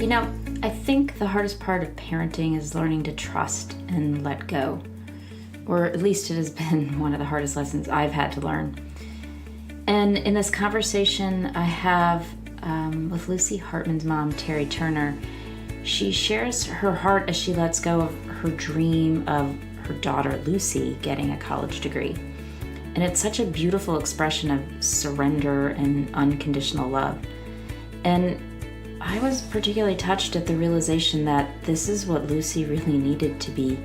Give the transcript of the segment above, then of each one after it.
You know, I think the hardest part of parenting is learning to trust and let go. Or at least it has been one of the hardest lessons I've had to learn. And in this conversation I have with Lucy Hartman's mom, Teri Turner, she shares her heart as she lets go of her dream of her daughter Lucy getting a college degree. And it's such a beautiful expression of surrender and unconditional love. And I was particularly touched at the realization that this is what Lucy really needed to be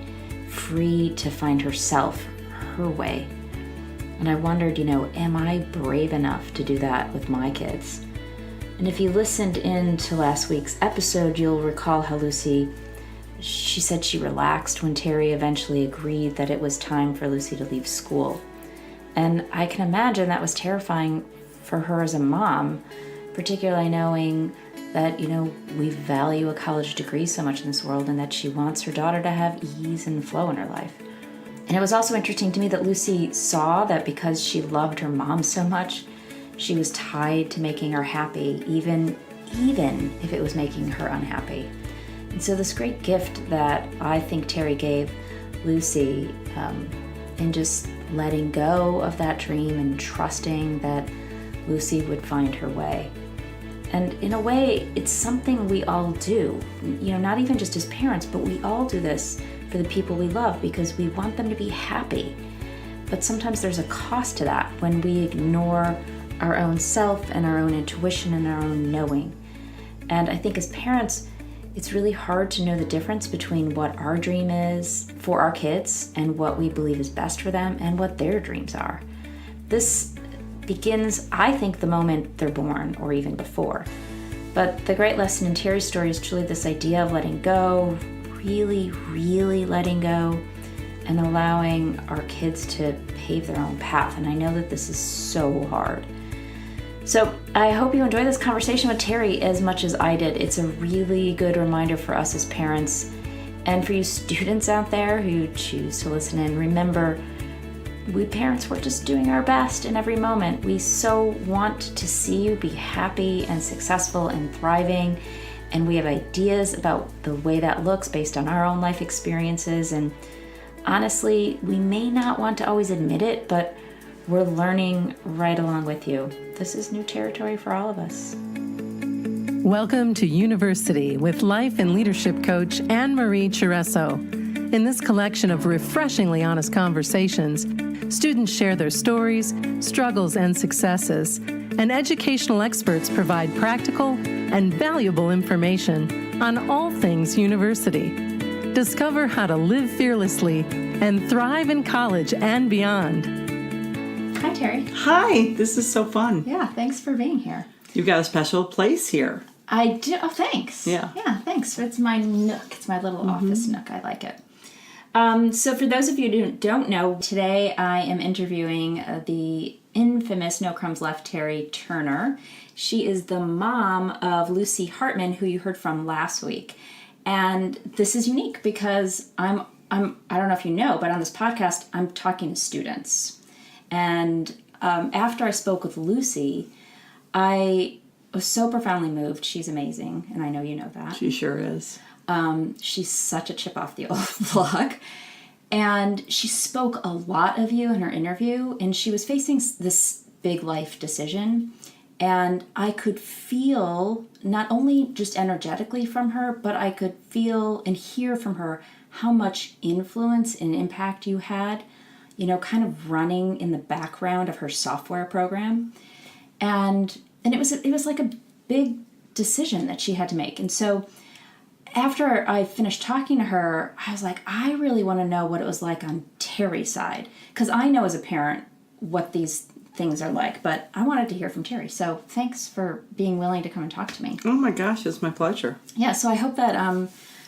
free to find herself, her way. And I wondered, am I brave enough to do that with my kids? And if you listened in to last week's episode, you'll recall how she said she relaxed when Teri eventually agreed that it was time for Lucy to leave school. And I can imagine that was terrifying for her as a mom, particularly knowing that, we value a college degree so much in this world and that she wants her daughter to have ease and flow in her life. And it was also interesting to me that Lucy saw that because she loved her mom so much, she was tied to making her happy, even if it was making her unhappy. And so this great gift that I think Teri gave Lucy in just letting go of that dream and trusting that Lucy would find her way. And in a way, it's something we all do, not even just as parents, but we all do this for the people we love because we want them to be happy. But sometimes there's a cost to that when we ignore our own self and our own intuition and our own knowing. And I think as parents, it's really hard to know the difference between what our dream is for our kids and what we believe is best for them and what their dreams are. This begins, I think, the moment they're born or even before. But the great lesson in Teri's story is truly this idea of letting go, really, really letting go, and allowing our kids to pave their own path. And I know that this is so hard. So I hope you enjoy this conversation with Teri as much as I did. It's a really good reminder for us as parents. And for you students out there who choose to listen in, remember, we parents, we're just doing our best in every moment. We so want to see you be happy and successful and thriving. And we have ideas about the way that looks based on our own life experiences. And honestly, we may not want to always admit it, but we're learning right along with you. This is new territory for all of us. Welcome to University with life and leadership coach Anne-Marie Chiresso. In this collection of refreshingly honest conversations, students share their stories, struggles, and successes, and educational experts provide practical and valuable information on all things university. Discover how to live fearlessly and thrive in college and beyond. Hi, Teri. Hi, this is so fun. Yeah, thanks for being here. You've got a special place here. I do. Oh, thanks. Yeah, thanks. It's my nook. It's my little office nook. I like it. So for those of you who don't know, today I am interviewing the infamous No Crumbs Left Teri Turner. She is the mom of Lucy Hartman, who you heard from last week. And this is unique because I don't know if you know, but on this podcast, I'm talking to students. And after I spoke with Lucy, I was so profoundly moved. She's amazing, and I know you know that. She sure is. She's such a chip off the old block. And she spoke a lot of you in her interview, and she was facing this big life decision. And I could feel, not only just energetically from her, but I could feel and hear from her how much influence and impact you had, kind of running in the background of her software program. And it was like a big decision that she had to make. And so after I finished talking to her, I was like, I really want to know what it was like on Teri's side. Because I know as a parent what these things are like, but I wanted to hear from Teri. So thanks for being willing to come and talk to me. Oh my gosh, it's my pleasure. Yeah, so I hope that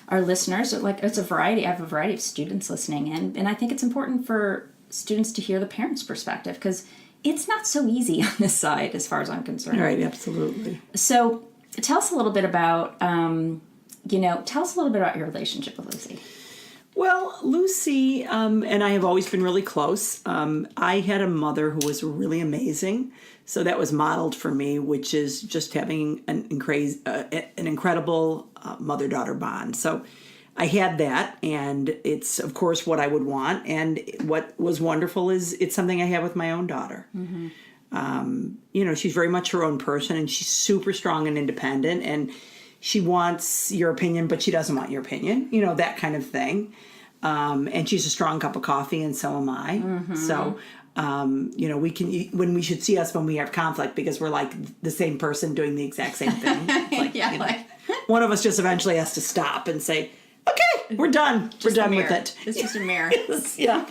our listeners, it's a variety, I have a variety of students listening in, and I think it's important for students to hear the parents' perspective because it's not so easy on this side as far as I'm concerned. Right, absolutely. So tell us a little bit about, your relationship with Lucy. Well, Lucy and I have always been really close. I had a mother who was really amazing. So that was modeled for me, which is just having an incredible mother-daughter bond. So I had that, and it's, of course, what I would want. And what was wonderful is it's something I have with my own daughter. She's very much her own person, and she's super strong and independent, and she wants your opinion, but she doesn't want your opinion, that kind of thing. And she's a strong cup of coffee, and so am I. So, we can, when we should see us when we have conflict, because we're like the same person doing the exact same thing. One of us just eventually has to stop and say, okay, we're done. We're done with it. It's just a mirror. Yeah.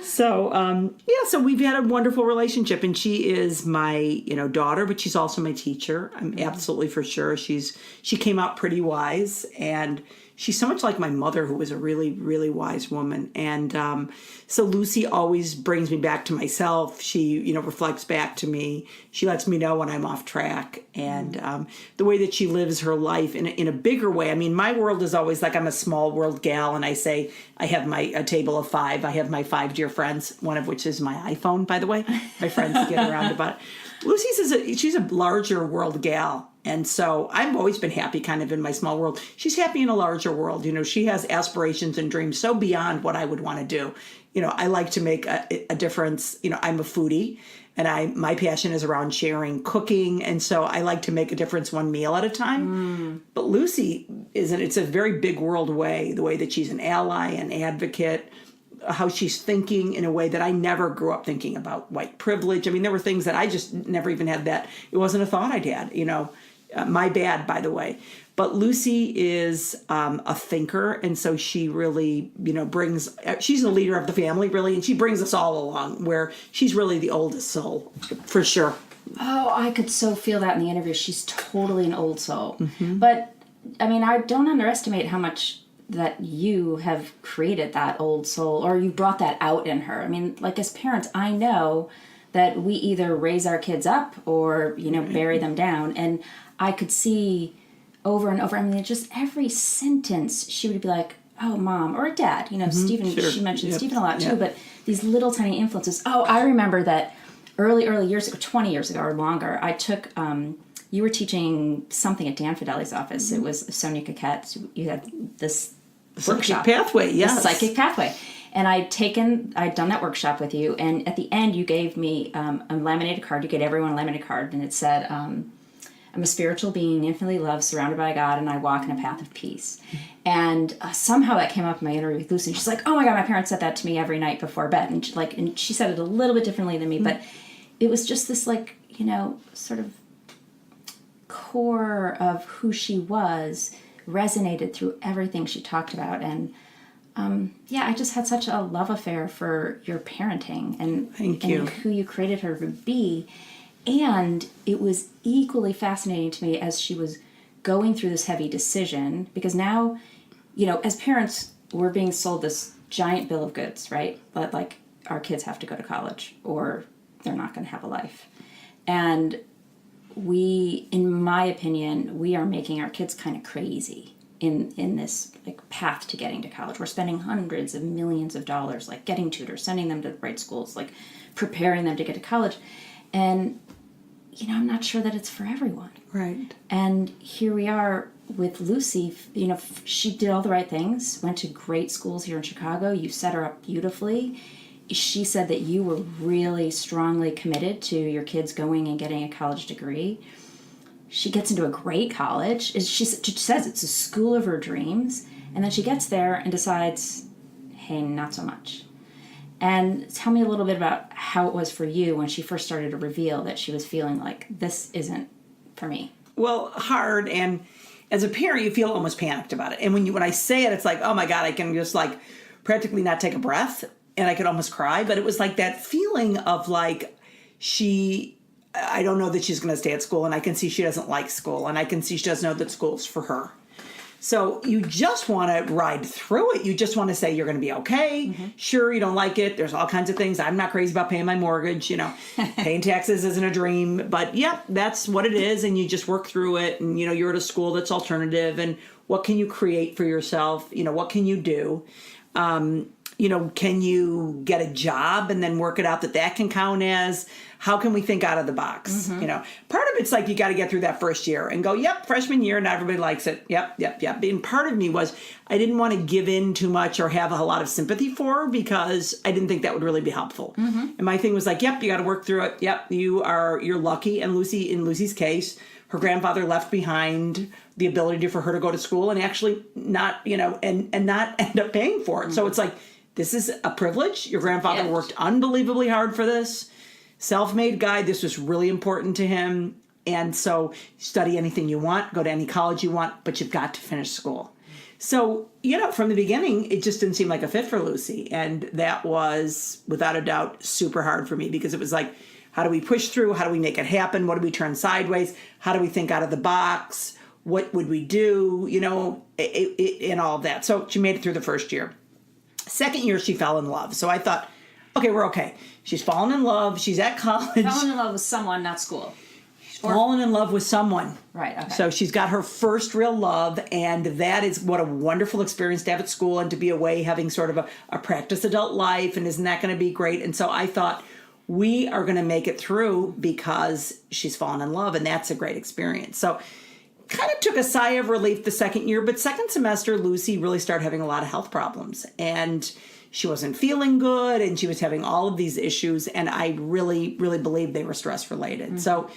So we've had a wonderful relationship, and she is my, daughter, but she's also my teacher. I'm absolutely for sure. She came out pretty wise, and she's so much like my mother, who was a really, really wise woman. And so Lucy always brings me back to myself. She, reflects back to me. She lets me know when I'm off track. And the way that she lives her life in a bigger way. I mean, my world is always like I'm a small world gal, and I say I have a table of 5. I have my 5 dear friends, one of which is my iPhone, by the way. My friends get around about it. Lucy's she's a larger world gal. And so I've always been happy kind of in my small world. She's happy in a larger world. She has aspirations and dreams so beyond what I would want to do. I like to make a difference. I'm a foodie, and my passion is around sharing cooking. And so I like to make a difference one meal at a time. But Lucy it's a very big world way, the way that she's an ally, an advocate, how she's thinking in a way that I never grew up thinking about white privilege. I mean, there were things that I just never even had that. It wasn't a thought I'd had, my bad, by the way. But Lucy is a thinker, and so she really, she's the leader of the family, really, and she brings us all along, where she's really the oldest soul, for sure. Oh, I could so feel that in the interview. She's totally an old soul. But, I mean, I don't underestimate how much that you have created that old soul, or you brought that out in her. I mean, like, as parents, I know that we either raise our kids up or, bury them down. And I could see over and over, I mean, just every sentence she would be like, oh, Mom, or Dad, Stephen, sure. She mentioned Yep. Stephen a lot too, Yep. but these little tiny influences. Oh, I remember that early years ago, 20 years ago or longer, I took, you were teaching something at Dan Fideli's office. It was Sonia Coquette. You had this workshop. Psychic pathway, yes. The psychic pathway. And I'd done that workshop with you, and at the end you gave me a laminated card. You gave everyone a laminated card, and it said, I'm a spiritual being, infinitely loved, surrounded by God, and I walk in a path of peace. And somehow that came up in my interview with Lucy, and she's like, oh my God, my parents said that to me every night before bed. And she said it a little bit differently than me, but it was just this sort of core of who she was resonated through everything she talked about. And I just had such a love affair for your parenting and who you created her to be. And it was equally fascinating to me as she was going through this heavy decision, because now, as parents, we're being sold this giant bill of goods, right? That like our kids have to go to college or they're not going to have a life. And we, in my opinion, we are making our kids kind of crazy in this path to getting to college. We're spending hundreds of millions of dollars, getting tutors, sending them to the right schools, preparing them to get to college. And, I'm not sure that it's for everyone. Right. And here we are with Lucy. She did all the right things, went to great schools here in Chicago. You set her up beautifully. She said that you were really strongly committed to your kids going and getting a college degree. She gets into a great college. She says it's a school of her dreams. And then she gets there and decides, hey, not so much. And tell me a little bit about how it was for you when she first started to reveal that she was feeling like, this isn't for me. Well, hard. And as a parent, you feel almost panicked about it. And when I say it, it's like, oh my God, I can just practically not take a breath. And I could almost cry. But it was like that feeling of I don't know that she's going to stay at school. And I can see she doesn't like school. And I can see she doesn't know that school's for her. So you just want to ride through it. You just want to say you're going to be okay. Mm-hmm. Sure, you don't like it. There's all kinds of things. I'm not crazy about paying my mortgage. Paying taxes isn't a dream. But yeah, that's what it is. And you just work through it. And, you're at a school that's alternative. And what can you create for yourself? What can you do? Can you get a job and then work it out that can count as? How can we think out of the box? Part of it's like you got to get through that first year and go, yep, freshman year, not everybody likes it. Yep. And part of me was I didn't want to give in too much or have a lot of sympathy for her because I didn't think that would really be helpful. And my thing was like, yep, you got to work through it. Yep, you're lucky. And in Lucy's case, her grandfather left behind the ability for her to go to school and actually not, and not end up paying for it. So it's like, this is a privilege. Your grandfather worked unbelievably hard for this. Self-made guy. This was really important to him. And so study anything you want, go to any college you want, but you've got to finish school. So, from the beginning, it just didn't seem like a fit for Lucy. And that was, without a doubt, super hard for me because it was like, how do we push through? How do we make it happen? What do we turn sideways? How do we think out of the box? What would we do? And all of that. So she made it through the first year. Second year, she fell in love. So I thought, okay, we're okay. She's fallen in love. She's at college. Fallen in love with someone, not school. Fallen in love with someone. Right, okay. So she's got her first real love, and that is what a wonderful experience to have at school and to be away having sort of a practice adult life, and isn't that going to be great? And so I thought, we are going to make it through because she's fallen in love, and that's a great experience. So kind of took a sigh of relief the second year, but second semester, Lucy really started having a lot of health problems, and she wasn't feeling good, and she was having all of these issues, and I really, really believed they were stress-related. So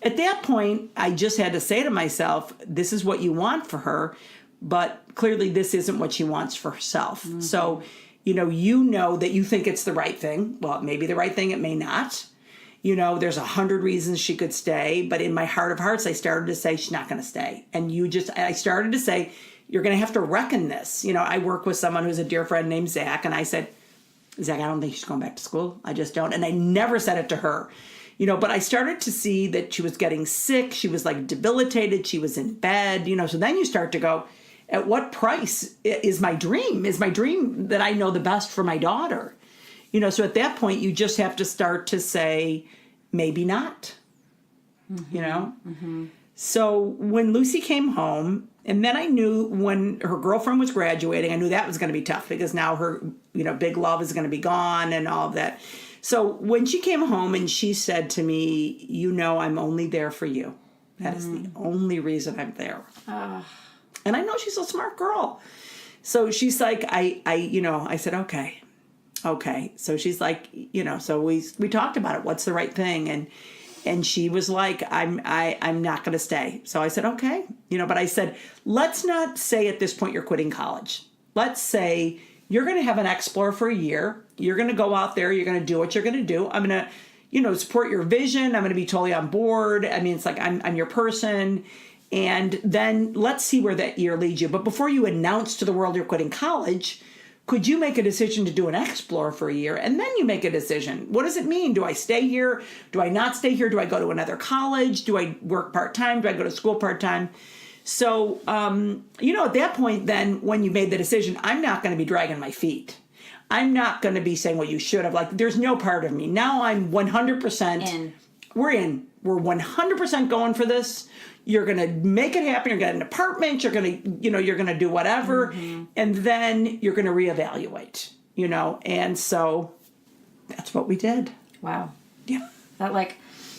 at that point, I just had to say to myself, this is what you want for her, but clearly this isn't what she wants for herself. So, that you think it's the right thing. Well, it may be the right thing, it may not. There's 100 reasons she could stay, but in my heart of hearts, I started to say she's not going to stay. And I started to say, you're going to have to reckon this. I work with someone who's a dear friend named Zach, and I said, Zach, I don't think she's going back to school. I just don't. And I never said it to her. But I started to see that she was getting sick. She was like debilitated. She was in bed, so then you start to go, at what price is my dream? Is my dream that I know the best for my daughter? So at that point, you just have to start to say, maybe not, So when Lucy came home, and then I knew when her girlfriend was graduating, I knew that was going to be tough because now her, big love is going to be gone and all of that. So when she came home and she said to me, I'm only there for you. That is the only reason I'm there. And I know she's a smart girl. So she's like, I said, okay. So she's like, so we talked about it. What's the right thing? And she was like, I'm not going to stay. So I said, okay. But I said, let's not say at this point you're quitting college. Let's say you're going to have an Explorer for a year. You're going to go out there. You're going to do what you're going to do. I'm going to, support your vision. I'm going to be totally on board. I mean, it's like I'm your person. And then let's see where that year leads you. But before you announce to the world you're quitting college, could you make a decision to do an Explorer for a year? And then you make a decision. What does it mean? Do I stay here? Do I not stay here? Do I go to another college? Do I work part-time? Do I go to school part-time? So, at that point, then when you made the decision, I'm not going to be dragging my feet. I'm not going to be saying, well, you should have. Like, there's no part of me. Now I'm 100% in. We're in. We're 100% going for this. You're going to make it happen. You're going to get an apartment. You're going to, you're going to do whatever. And then you're going to reevaluate, And so that's what we did. Wow. Yeah. That,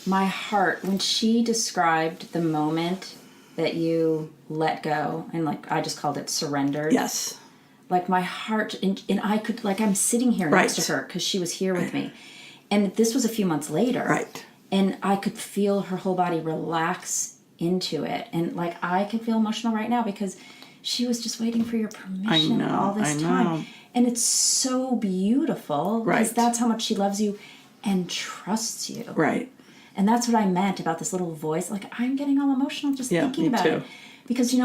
my heart, when she described the moment that you let go, and I just called it surrendered. Yes. My heart, and I could, I'm sitting here next to her because she was here with me. And this was a few months later. Right. And I could feel her whole body relax into it. And I could feel emotional right now because she was just waiting for your permission all this time. And it's so beautiful because that's how much she loves you and trusts you. Right. And that's what I meant about this little voice. I'm getting all emotional just thinking about it. Because,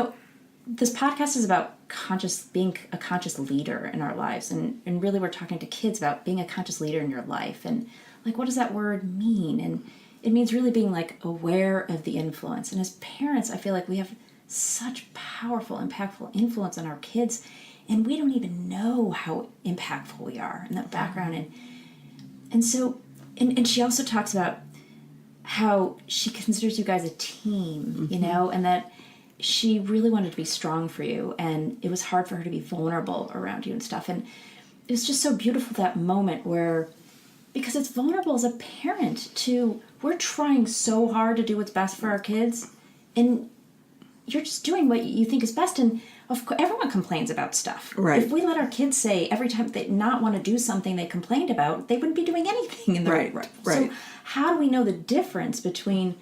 this podcast is about being a conscious leader in our lives. And really we're talking to kids about being a conscious leader in your life. And what does that word mean? And it means really being aware of the influence. And as parents, I feel like we have such powerful, impactful influence on our kids. And we don't even know how impactful we are in that background. And so, and she also talks about how she considers you guys a team, and that she really wanted to be strong for you, and it was hard for her to be vulnerable around you and stuff. And it was just so beautiful, that moment where, because it's vulnerable as a parent to, we're trying so hard to do what's best for our kids, and you're just doing what you think is best. And of course, everyone complains about stuff. Right. If we let our kids say every time they not want to do something they complained about, they wouldn't be doing anything in the Right. So how do we know the difference between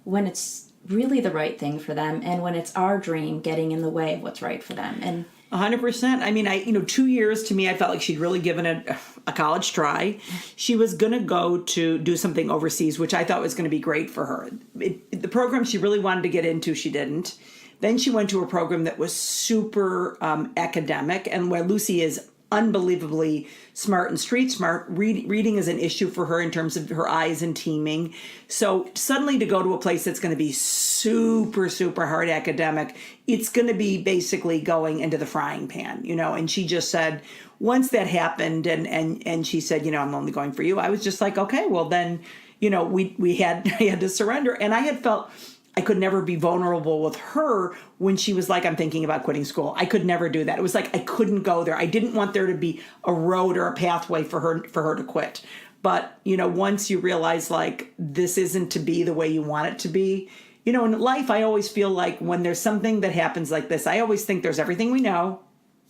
when it's really the right thing for them and when it's our dream getting in the way of what's right for them? And 100%. I mean, 2 years to me, I felt like she'd really given it a college try. She was going to go to do something overseas, which I thought was going to be great for her. The program she really wanted to get into, she didn't. Then she went to a program that was super academic, and where Lucy is unbelievably smart and street smart. Reading is an issue for her in terms of her eyes and teaming. So suddenly to go to a place that's going to be super, super hard academic, it's going to be basically going into the frying pan, and she just said, once that happened and she said, I'm only going for you, I was just like, okay, well then, I had to surrender. And I had felt I could never be vulnerable with her when she was like, I'm thinking about quitting school. I could never do that. It was like I couldn't go there. I didn't want there to be a road or a pathway for her to quit. But, once you realize like this isn't to be the way you want it to be, in life, I always feel like when there's something that happens like this, I always think there's everything we know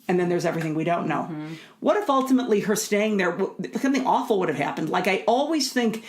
and then there's everything we don't know. Mm-hmm. What if ultimately her staying there, something awful would have happened? Like I always think,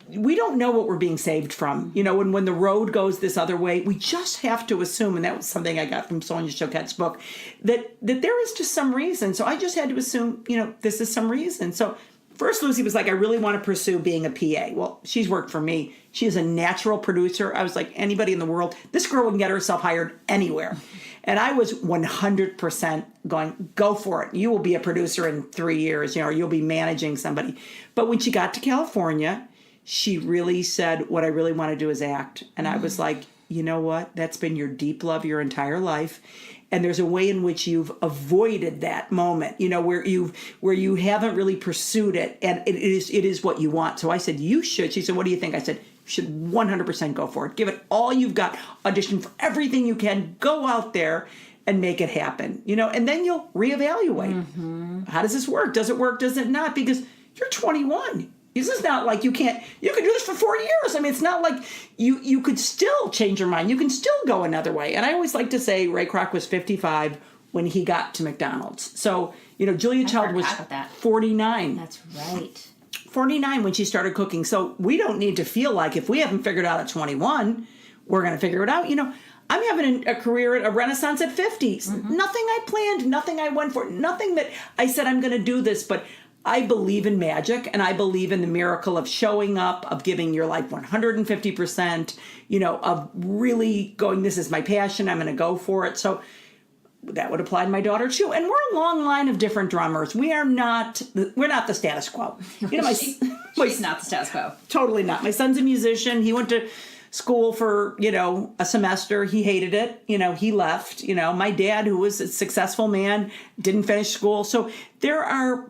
we don't know what we're being saved from. When the road goes this other way, we just have to assume, and that was something I got from Sonia Choquette's book, that there is just some reason. So I just had to assume, this is some reason. So first Lucy was like, I really want to pursue being a PA. Well, she's worked for me. She is a natural producer. I was like, anybody in the world, this girl can get herself hired anywhere. And I was 100% going, go for it. You will be a producer in 3 years, or you'll be managing somebody. But when she got to California, she really said, what I really want to do is act. And I was like, you know what? That's been your deep love your entire life. And there's a way in which you've avoided that moment, where you haven't really pursued it. And it is what you want. So I said, you should. She said, what do you think? I said, you should 100% go for it. Give it all you've got. Audition for everything you can. Go out there and make it happen, and then you'll reevaluate. Mm-hmm. How does this work? Does it work? Does it not? Because you're 21. This is not like you could do this for 4 years. I mean, it's not like you could still change your mind. You can still go another way. And I always like to say Ray Kroc was 55 when he got to McDonald's. So, Julia Child was 49. That's right. 49 when she started cooking. So we don't need to feel like if we haven't figured it out at 21, we're going to figure it out. I'm having a career at a renaissance at 50. Mm-hmm. Nothing I planned, nothing I went for, nothing that I said I'm going to do this, but I believe in magic, and I believe in the miracle of showing up, of giving your life 150%, of really going, this is my passion, I'm going to go for it. So that would apply to my daughter too. And we're a long line of different drummers. We're not the status quo. She's not the status quo. Totally not. My son's a musician. He went to school for, a semester. He hated it. He left. My dad, who was a successful man, didn't finish school. So there are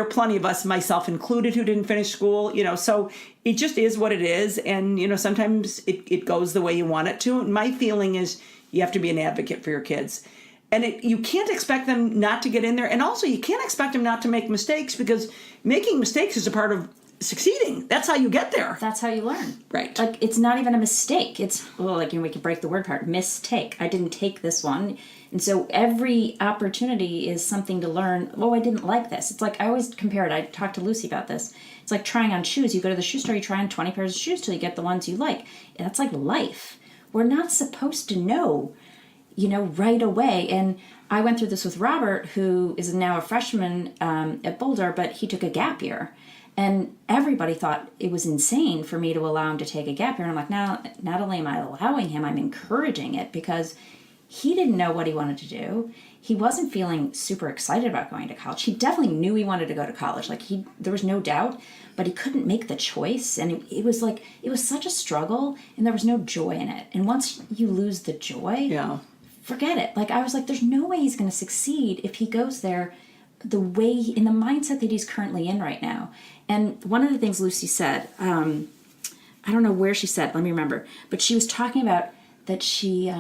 plenty of us, myself included, who didn't finish school, so it just is what it is. And, sometimes it goes the way you want it to. And my feeling is you have to be an advocate for your kids. And you can't expect them not to get in there. And also you can't expect them not to make mistakes, because making mistakes is a part of succeeding. That's how you get there. That's how you learn. Right. Like, it's not even a mistake. It's, we can break the word part. Mistake. I didn't take this one. And so every opportunity is something to learn. Oh, I didn't like this. It's like, I always compare it. I talked to Lucy about this. It's like trying on shoes. You go to the shoe store, you try on 20 pairs of shoes till you get the ones you like. That's like life. We're not supposed to know, right away. And I went through this with Robert, who is now a freshman at Boulder, but he took a gap year. And everybody thought it was insane for me to allow him to take a gap year. And I'm like, no, not only am I allowing him, I'm encouraging it, because he didn't know what he wanted to do. He wasn't feeling super excited about going to college. He definitely knew he wanted to go to college. There was no doubt, but he couldn't make the choice. And it was such a struggle, and there was no joy in it. And once you lose the joy, forget it. I was like, there's no way he's going to succeed if he goes there the way, in the mindset that he's currently in right now. And one of the things Lucy said, I don't know where she said, let me remember, but she was talking about that she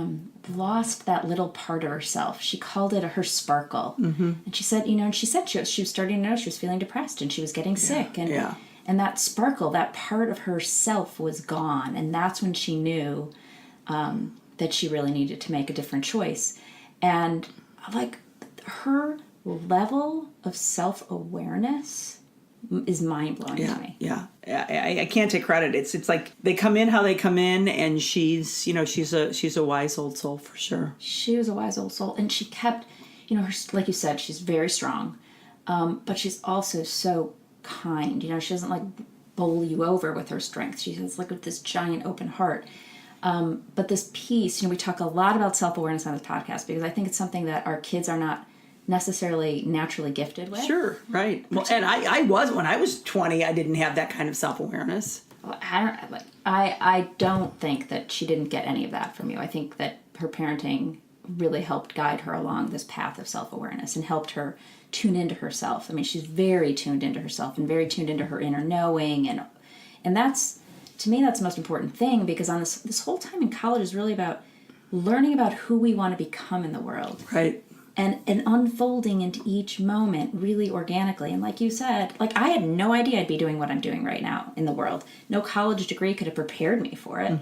lost that little part of herself. She called it her sparkle. And she said, she was starting to know she was feeling depressed and she was getting sick. And that sparkle, that part of herself was gone. And that's when she knew that she really needed to make a different choice. And like her level of self-awareness is mind-blowing to me. I can't take credit. It's like they come in how they come in, and she's a wise old soul for sure. She was a wise old soul, and she kept, like you said, she's very strong, but she's also so kind. She doesn't like bowl you over with her strength. She has like this giant open heart. But this piece, we talk a lot about self-awareness on this podcast because I think it's something that our kids are not necessarily naturally gifted with. Sure, right. Well, and I was, when I was 20, I didn't have that kind of self-awareness. Well, I don't think that she didn't get any of that from you. I think that her parenting really helped guide her along this path of self-awareness and helped her tune into herself. I mean, she's very tuned into herself and very tuned into her inner knowing, and that's, to me, that's the most important thing, because on this whole time in college is really about learning about who we want to become in the world. Right. And unfolding into each moment really organically. And like you said, like I had no idea I'd be doing what I'm doing right now in the world. No college degree could have prepared me for it.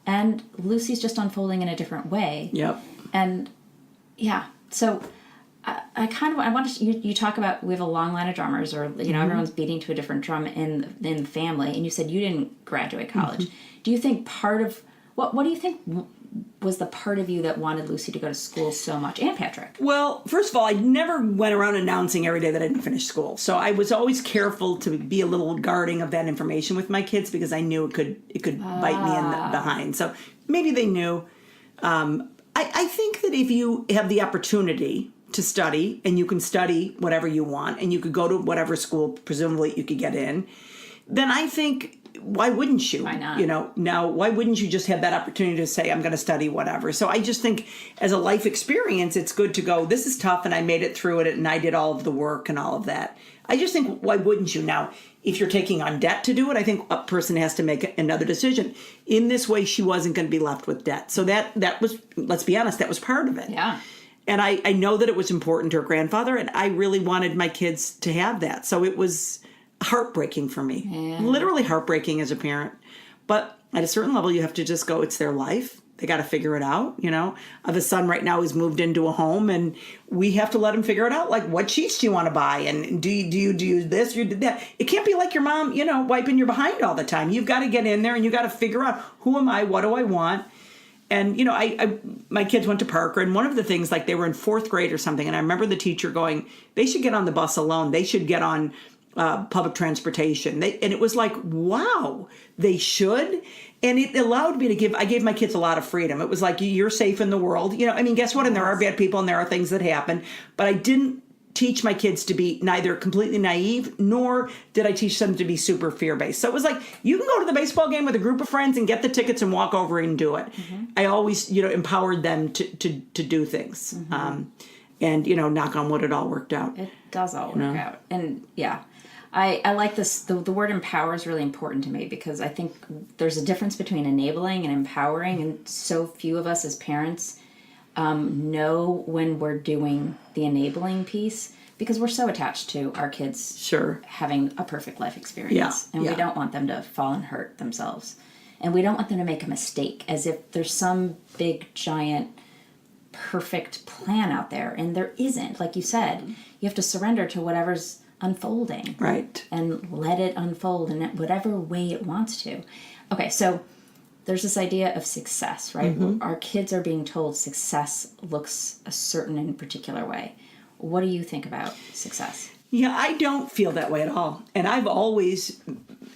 And Lucy's just unfolding in a different way. Yep. And yeah, so I want to, you talk about, we have a long line of drummers, or everyone's beating to a different drum in the family, and you said you didn't graduate college. Do you think part of what do you think was the part of you that wanted Lucy to go to school so much, and Patrick? Well, first of all, I never went around announcing every day that I didn't finish school. So I was always careful to be a little guarding of that information with my kids because I knew it could bite me in the behind. So maybe they knew. I think that if you have the opportunity to study, and you can study whatever you want, and you could go to whatever school presumably you could get in, then I think, why wouldn't you? Why not? Now, why wouldn't you just have that opportunity to say, I'm going to study whatever? So I just think as a life experience, it's good to go, this is tough, and I made it through it, and I did all of the work and all of that. I just think, why wouldn't you? Now, if you're taking on debt to do it, I think a person has to make another decision. In this way, she wasn't going to be left with debt. So that was, let's be honest, that was part of it. Yeah. And I know that it was important to her grandfather, and I really wanted my kids to have that. So it was heartbreaking for me, literally heartbreaking as a parent. But at a certain level, you have to just go, it's their life. They got to figure it out, I have a son right now who's moved into a home, and we have to let him figure it out. Like, what sheets do you want to buy? And do you this, you did that? It can't be like your mom, wiping your behind all the time. You've got to get in there and you got to figure out, who am I? What do I want? And, my kids went to Parker, and one of the things, like they were in 4th grade or something, and I remember the teacher going, they should get on the bus alone. They should get on public transportation. And it was like, wow, they should. And it allowed me to I gave my kids a lot of freedom. It was like, you're safe in the world. Guess what? And there are bad people and there are things that happen. But I didn't teach my kids to be neither completely naive, nor did I teach them to be super fear-based. So it was like, you can go to the baseball game with a group of friends and get the tickets and walk over and do it. I always, empowered them to do things. And, knock on wood, it all worked out. It does all work out. And yeah, I like this. The word empower is really important to me, because I think there's a difference between enabling and empowering. And so few of us as parents know when we're doing the enabling piece, because we're so attached to our kids having a perfect life experience. And we don't want them to fall and hurt themselves. And we don't want them to make a mistake, as if there's some big, giant, perfect plan out there. And there isn't. Like you said, you have to surrender to whatever's unfolding. Right. And let it unfold in whatever way it wants to. Okay, so there's this idea of success, right? Our kids are being told success looks a certain and particular way. What do you think about success? Yeah, I don't feel that way at all. And I've always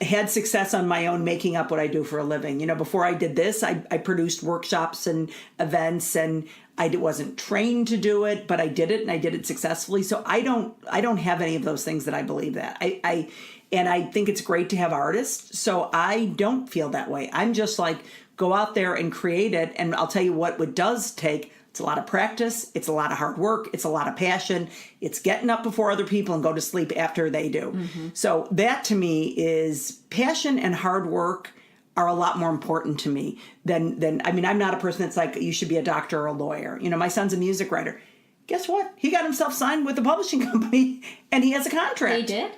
had success on my own, making up what I do for a living. Before I did this, I produced workshops and events, and I wasn't trained to do it, but I did it, and I did it successfully. So I don't have any of those things that I believe that. And I think it's great to have artists. So I don't feel that way. I'm just like, go out there and create it. And I'll tell you what it does take. It's a lot of practice. It's a lot of hard work. It's a lot of passion. It's getting up before other people and go to sleep after they do. So that to me is passion and hard work are a lot more important to me than I mean, I'm not a person that's like, you should be a doctor or a lawyer. You know, my son's a music writer. Guess what? He got himself signed with a publishing company and he has a contract. He did?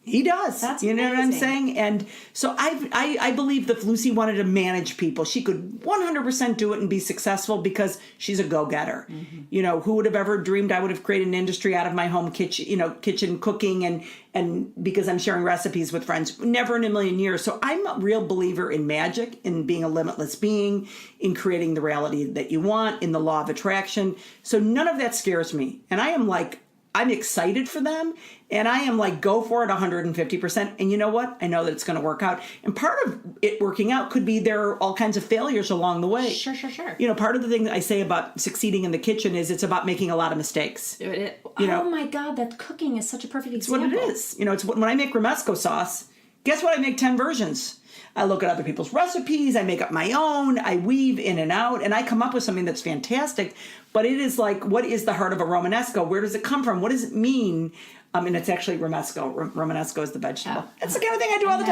He does. That's you know what I'm amazing. saying? And so I believe that if Lucy wanted to manage people, she could 100% do it and be successful because she's a go-getter. Mm-hmm. You know, who would have ever dreamed I would have created an industry out of my home kitchen cooking and because I'm sharing recipes with friends? Never in a million years. So I'm a real believer in magic, in being a limitless being, in creating the reality that you want, in the law of attraction. So none of that scares me. And I'm excited for them, and I am like, go for it 150%. And you know what? I know that it's going to work out. And part of it working out could be there are all kinds of failures along the way. Sure. You know, part of the thing that I say about succeeding in the kitchen is it's about making a lot of mistakes. Oh my God, that cooking is such a perfect example. It's what it is. You know, it's when I make romesco sauce, guess what? I make 10 versions. I look at other people's recipes, I make up my own, I weave in and out, and I come up with something that's fantastic. But it is like, what is the heart of a Romanesco? Where does it come from? What does it mean? And it's actually Romesco. Romanesco is the vegetable. That's the kind of thing I do all the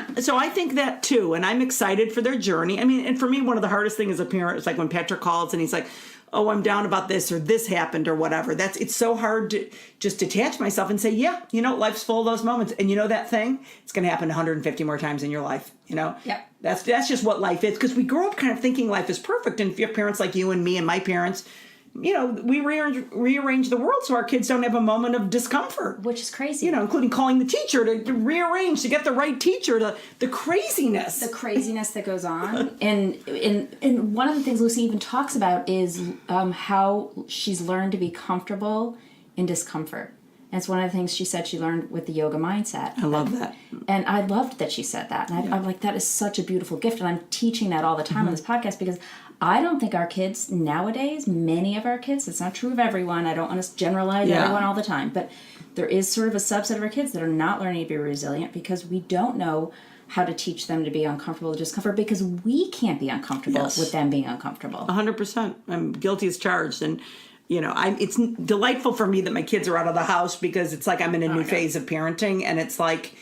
time. So I think that too, and I'm excited for their journey. I mean, and for me, one of the hardest things as a parent is like when Patrick calls and he's like, oh, I'm down about this or this happened or whatever. It's so hard to just detach myself and say, yeah, you know, life's full of those moments. And you know that thing? It's going to happen 150 more times in your life, you know? Yep. That's just what life is, because we grow up kind of thinking life is perfect. And if you have parents like you and me and my parents, you know, we rearrange the world so our kids don't have a moment of discomfort. Which is crazy. You know, including calling the teacher to rearrange, to get the right teacher, the craziness. The craziness that goes on. And one of the things Lucy even talks about is how she's learned to be comfortable in discomfort. And it's one of the things she said she learned with the yoga mindset. I love that. And I loved that she said that. And I'm like, that is such a beautiful gift. And I'm teaching that all the time on this podcast because I don't think our kids nowadays, many of our kids, it's not true of everyone. I don't want to generalize everyone all the time. But there is sort of a subset of our kids that are not learning to be resilient because we don't know how to teach them to be uncomfortable with discomfort because we can't be uncomfortable with them being uncomfortable. 100%. I'm guilty as charged. And you know, it's delightful for me that my kids are out of the house because it's like I'm in a new phase of parenting, and it's like,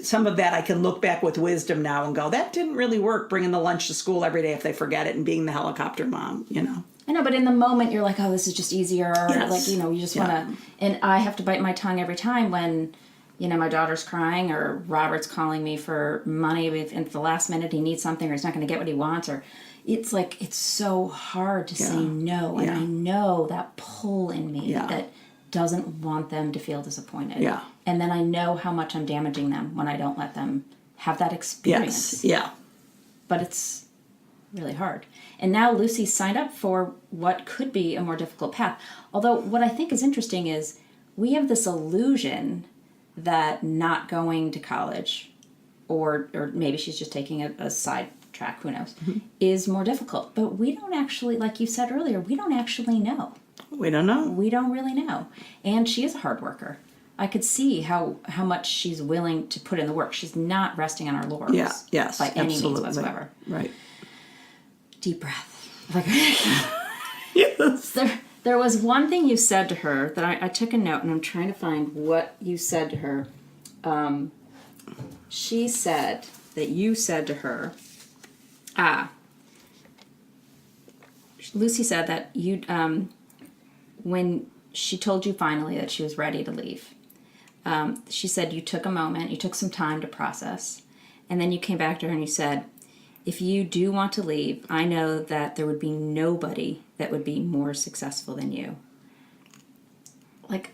some of that I can look back with wisdom now and go, that didn't really work, bringing the lunch to school every day if they forget it and being the helicopter mom, you know. I know, but in the moment you're like, oh, this is just easier. Yes. Like, you know, you just want to, and I have to bite my tongue every time when, you know, my daughter's crying or Robert's calling me for money and at the last minute he needs something or he's not going to get what he wants, or it's like, it's so hard to say no. And I know that pull in me that doesn't want them to feel disappointed. Yeah. And then I know how much I'm damaging them when I don't let them have that experience. Yes. Yeah. But it's really hard. And now Lucy's signed up for what could be a more difficult path. Although what I think is interesting is we have this illusion that not going to college, or maybe she's just taking a side track, who knows, is more difficult. But we don't actually, like you said earlier, we don't actually know. We don't know. We don't really know. And she is a hard worker. I could see how much she's willing to put in the work. She's not resting on her laurels by any means whatsoever. Right. Deep breath. Like, Yes. There was one thing you said to her that I took a note, and I'm trying to find what you said to her. She said that you said to her, Lucy said that you, when she told you finally that she was ready to leave, she said you took a moment, you took some time to process, and then you came back to her and you said, if you do want to leave, I know that there would be nobody that would be more successful than you. Like,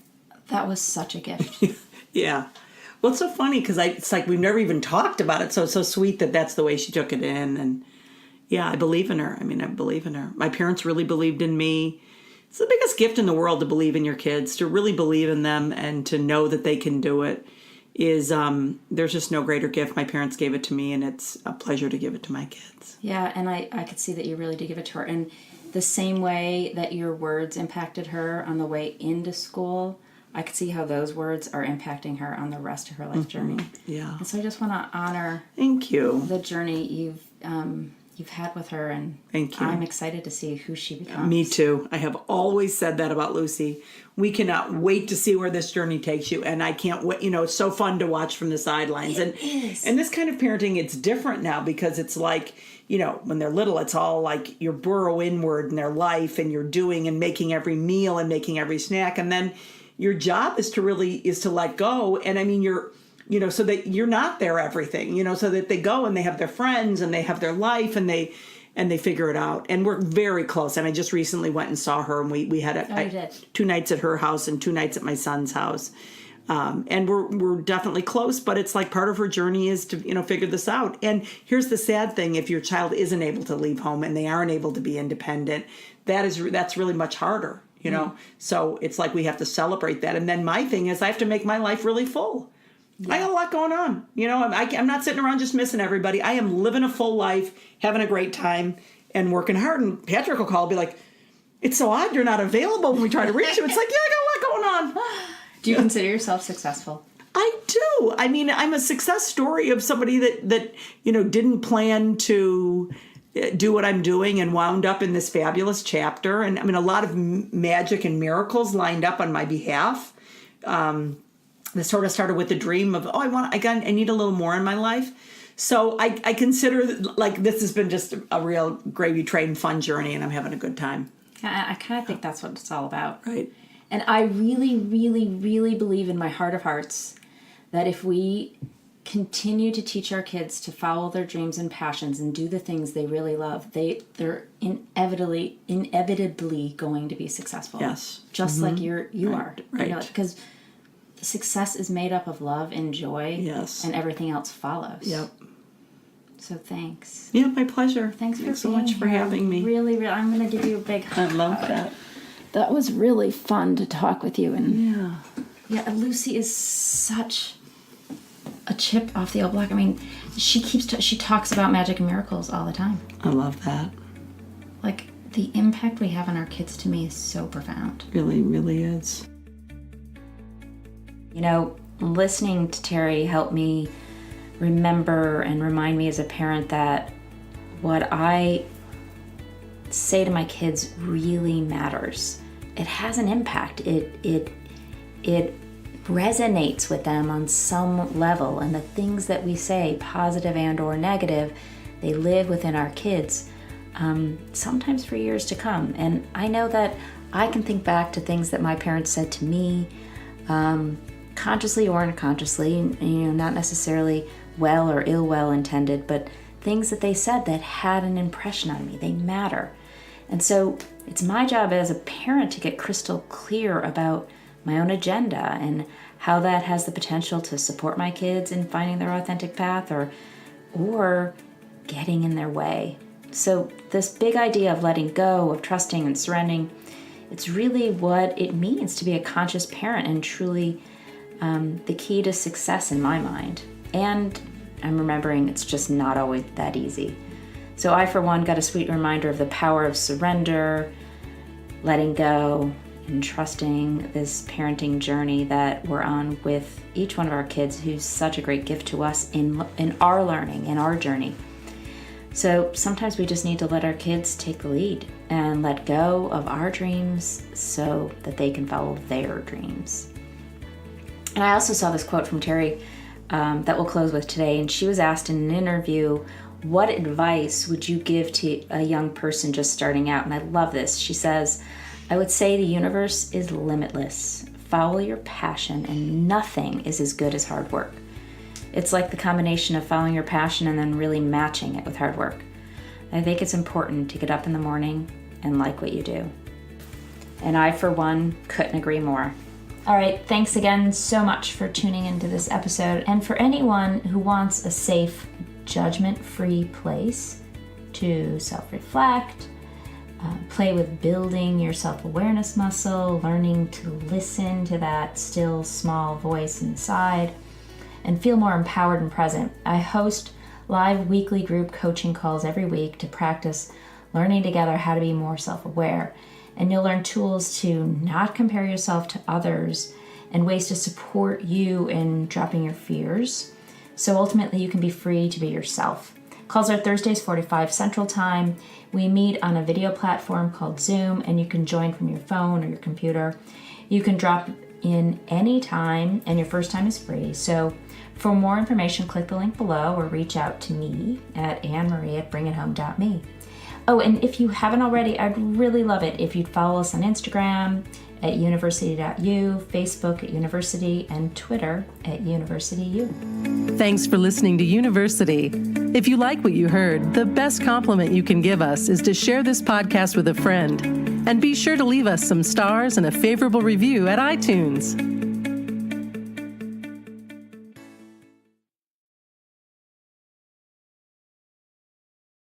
that was such a gift. Yeah. Well, it's so funny because it's like we've never even talked about it. So it's so sweet that that's the way she took it in. And yeah, I believe in her. I mean, I believe in her. My parents really believed in me. It's the biggest gift in the world to believe in your kids, to really believe in them and to know that they can do it. Is there's just no greater gift. My parents gave it to me, and it's a pleasure to give it to my kids. Yeah, and I could see that you really did give it to her. And the same way that your words impacted her on the way into school, I could see how those words are impacting her on the rest of her life journey. Yeah. And so I just want to honor Thank you. the journey you've you've had with her, and Thank you. I'm excited to see who she becomes. Me too. I have always said that about Lucy. We cannot wait to see where this journey takes you, and I can't wait. It's so fun to watch from the sidelines. It is. And this kind of parenting, it's different now because it's like, when they're little, it's all like you burrow inward in their life, and you're doing and making every meal and making every snack, and then your job is to let go. And I mean, so that you're not their everything, so that they go and they have their friends and they have their life and they figure it out. And we're very close. And I just recently went and saw her, and we had 2 nights at her house and 2 nights at my son's house. And we're definitely close, but it's like part of her journey is to, figure this out. And here's the sad thing. If your child isn't able to leave home and they aren't able to be independent, that's really much harder, So it's like we have to celebrate that. And then my thing is I have to make my life really full. Yeah. I got a lot going on. I'm not sitting around just missing everybody. I am living a full life, having a great time, and working hard. And Patrick will call and be like, it's so odd you're not available when we try to reach you. It's like, yeah, I got a lot going on. Do you consider yourself successful? I do. I mean, I'm a success story of somebody that didn't plan to do what I'm doing and wound up in this fabulous chapter. And I mean, a lot of magic and miracles lined up on my behalf. This sort of started with the dream of, I need a little more in my life. So I consider like this has been just a real gravy train fun journey, and I'm having a good time. I kind of think that's what it's all about. Right. And I really, really, really believe in my heart of hearts that if we continue to teach our kids to follow their dreams and passions and do the things they really love, they're inevitably going to be successful. Yes. Just like you are. Right. Because success is made up of love and joy. Yes. And everything else follows. Yep. So thanks. Yeah, my pleasure. Thanks so much for having me. Really, really, I'm going to give you a big hug. I love that. That was really fun to talk with you. And yeah, Lucy is such a chip off the old block. I mean, she talks about magic and miracles all the time. I love that. Like, the impact we have on our kids, to me, is so profound. Really, really is. Listening to Teri helped me remember and remind me as a parent that what I say to my kids really matters. It has an impact. It resonates with them on some level, and the things that we say, positive and or negative, they live within our kids, sometimes for years to come. And I know that I can think back to things that my parents said to me, consciously or unconsciously, not necessarily well or ill intended, but things that they said that had an impression on me. They matter. And so it's my job as a parent to get crystal clear about my own agenda and how that has the potential to support my kids in finding their authentic path or getting in their way. So this big idea of letting go, of trusting and surrendering, it's really what it means to be a conscious parent and truly the key to success in my mind. And I'm remembering it's just not always that easy. So I, for one, got a sweet reminder of the power of surrender, letting go, and trusting this parenting journey that we're on with each one of our kids, who's such a great gift to us in our learning, in our journey. So sometimes we just need to let our kids take the lead and let go of our dreams so that they can follow their dreams. And I also saw this quote from Teri that we'll close with today, and she was asked in an interview, what advice would you give to a young person just starting out? And I love this. She says, I would say the universe is limitless. Follow your passion, and nothing is as good as hard work. It's like the combination of following your passion and then really matching it with hard work. I think it's important to get up in the morning and like what you do. And I, for one, couldn't agree more. All right, thanks again so much for tuning into this episode. And for anyone who wants a safe, judgment-free place to self-reflect, play with building your self-awareness muscle, learning to listen to that still, small voice inside, and feel more empowered and present, I host live weekly group coaching calls every week to practice learning together how to be more self-aware. And you'll learn tools to not compare yourself to others and ways to support you in dropping your fears. So ultimately you can be free to be yourself. Calls are Thursdays 4 to 5 Central Time. We meet on a video platform called Zoom, and you can join from your phone or your computer. You can drop in any time, and your first time is free. So for more information, click the link below or reach out to me at annemarie@bringithome.me. Oh, and if you haven't already, I'd really love it if you'd follow us on Instagram at university.u, Facebook at University, and Twitter at UniversityU. Thanks for listening to University. If you like what you heard, the best compliment you can give us is to share this podcast with a friend. And be sure to leave us some stars and a favorable review at iTunes.